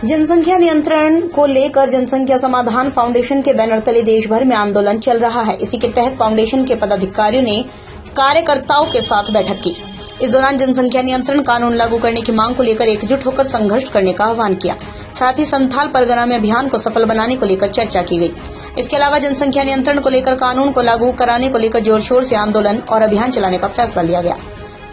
जनसंख्या नियंत्रण को लेकर जनसंख्या समाधान फाउंडेशन के बैनर तले देश भर में आंदोलन चल रहा है। इसी के तहत फाउंडेशन के पदाधिकारियों ने कार्यकर्ताओं के साथ बैठक की। इस दौरान जनसंख्या नियंत्रण कानून लागू करने की मांग को लेकर एकजुट होकर संघर्ष करने का आह्वान किया। साथ ही संथाल परगना में अभियान को सफल बनाने को लेकर चर्चा की गई। इसके अलावा जनसंख्या नियंत्रण को लेकर कानून को लागू कराने को लेकर जोर शोर से आंदोलन और अभियान चलाने का फैसला लिया गया।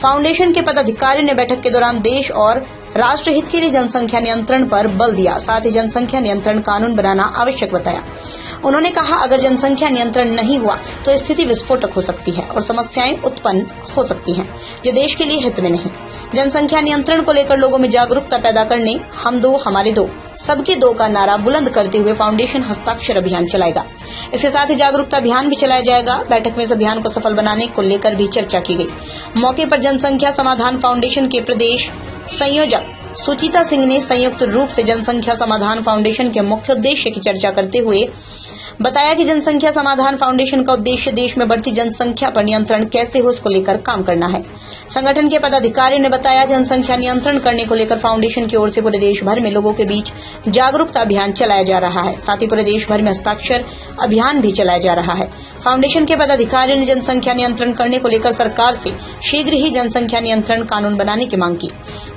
फाउंडेशन के पदाधिकारियों ने बैठक के दौरान देश और राष्ट्र हित के लिए जनसंख्या नियंत्रण पर बल दिया। साथ ही जनसंख्या नियंत्रण कानून बनाना आवश्यक बताया। उन्होंने कहा, अगर जनसंख्या नियंत्रण नहीं हुआ तो स्थिति विस्फोटक हो सकती है और समस्याएं उत्पन्न हो सकती हैं, जो देश के लिए हित में नहीं। जनसंख्या नियंत्रण को लेकर लोगों में जागरूकता पैदा करने हम दो हमारे दो सबके दो का नारा बुलंद करते हुए फाउंडेशन हस्ताक्षर अभियान चलाएगा। इसके साथ ही जागरूकता अभियान भी चलाया जाएगा। बैठक में इस अभियान को सफल बनाने को लेकर भी चर्चा की गई। मौके पर जनसंख्या समाधान फाउंडेशन के प्रदेश संयोजक सुचिता सिंह ने संयुक्त रूप से जनसंख्या समाधान फाउंडेशन के मुख्य उद्देश्य की चर्चा करते हुए बताया कि जनसंख्या समाधान फाउंडेशन का उद्देश्य देश में बढ़ती जनसंख्या पर नियंत्रण कैसे हो, इसको लेकर काम करना है। संगठन के पदाधिकारी ने बताया, जनसंख्या नियंत्रण करने को लेकर फाउंडेशन की ओर से पूरे देश भर में लोगों के बीच जागरूकता अभियान चलाया जा रहा है। साथ ही पूरे देश भर में हस्ताक्षर अभियान भी चलाया जा रहा है। फाउंडेशन के पदाधिकारियों ने जनसंख्या नियंत्रण करने को लेकर सरकार से शीघ्र ही जनसंख्या नियंत्रण कानून बनाने की मांग की।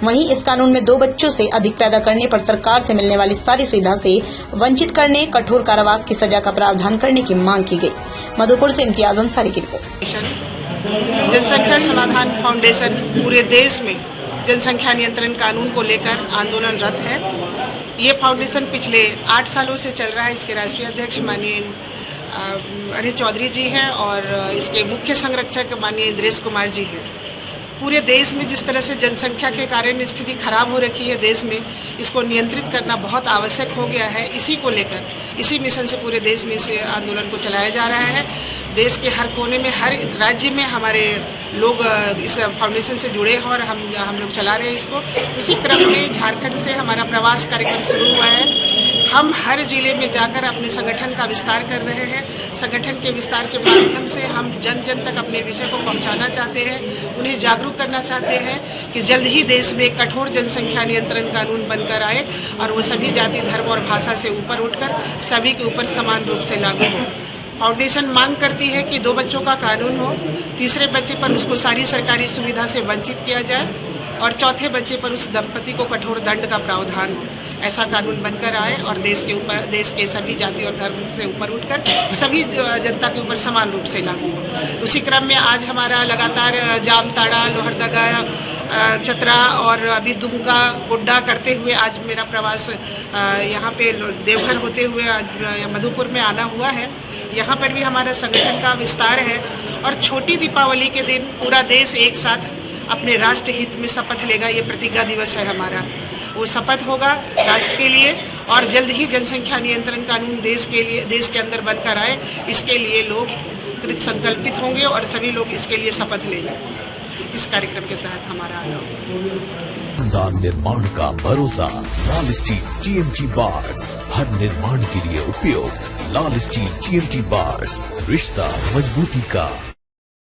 वहीं इस कानून में 2 बच्चों से अधिक पैदा करने पर सरकार से मिलने वाली सारी सुविधा से वंचित करने, कठोर कारावास की सजा का प्रावधान करने की मांग की गई। मधुपुर से इम्तियाज अंसारी की रिपोर्ट। जनसंख्या समाधान फाउंडेशन पूरे देश में जनसंख्या नियंत्रण कानून को लेकर आंदोलनरत है। ये फाउंडेशन पिछले 8 सालों से चल रहा है। इसके राष्ट्रीय अध्यक्ष माननीय अनिल चौधरी जी हैं और इसके मुख्य संरक्षक माननीय इंद्रेश कुमार जी हैं। पूरे देश में जिस तरह से जनसंख्या के कारण स्थिति खराब हो रखी है देश में, इसको नियंत्रित करना बहुत आवश्यक हो गया है। इसी को लेकर, इसी मिशन से पूरे देश में इस आंदोलन को चलाया जा रहा है। देश के हर कोने में, हर राज्य में हमारे लोग इस फाउंडेशन से जुड़े हैं और हम लोग चला रहे हैं इसको। उसी क्रम में झारखंड से हमारा प्रवास कार्यक्रम शुरू हुआ है। हम हर जिले में जाकर अपने संगठन का विस्तार कर रहे हैं। संगठन के विस्तार के माध्यम से हम जन जन तक अपने विषय को पहुंचाना चाहते हैं, उन्हें जागरूक करना चाहते हैं कि जल्द ही देश में एक कठोर जनसंख्या नियंत्रण कानून बनकर आए और वो सभी जाति, धर्म और भाषा से ऊपर उठकर सभी के ऊपर समान रूप से लागू हो। फाउंडेशन मांग करती है कि 2 बच्चों का कानून हो, तीसरे बच्चे पर उसको सारी सरकारी सुविधा से वंचित किया जाए और चौथे बच्चे पर उस दंपति को कठोर दंड का प्रावधान हो। ऐसा कानून बनकर आए और देश के सभी जाति और धर्म से ऊपर उठकर सभी जनता के ऊपर समान रूप से लागू हो। उसी क्रम में आज हमारा लगातार जामताड़ा, लोहरदगा, चतरा और अभी दुमका, गोड्डा करते हुए आज मेरा प्रवास यहाँ पे देवघर होते हुए आज मधुपुर में आना हुआ है। यहाँ पर भी हमारा संगठन का विस्तार है और छोटी दीपावली के दिन पूरा देश एक साथ अपने राष्ट्र हित में शपथ लेगा। ये प्रतिज्ञा दिवस है हमारा, वो शपथ होगा राष्ट्र के लिए और जल्द ही जनसंख्या नियंत्रण कानून देश के अंदर बनकर आए। इसके लिए लोग कृत संकल्पित होंगे और सभी लोग इसके लिए शपथ लेंगे। इस कार्यक्रम के तहत हमारा शानदार निर्माण का भरोसा लाल स्टील TMT बार्स, हर निर्माण के लिए उपयोग। लाल स्टील TMT बार्स, रिश्ता मजबूती का।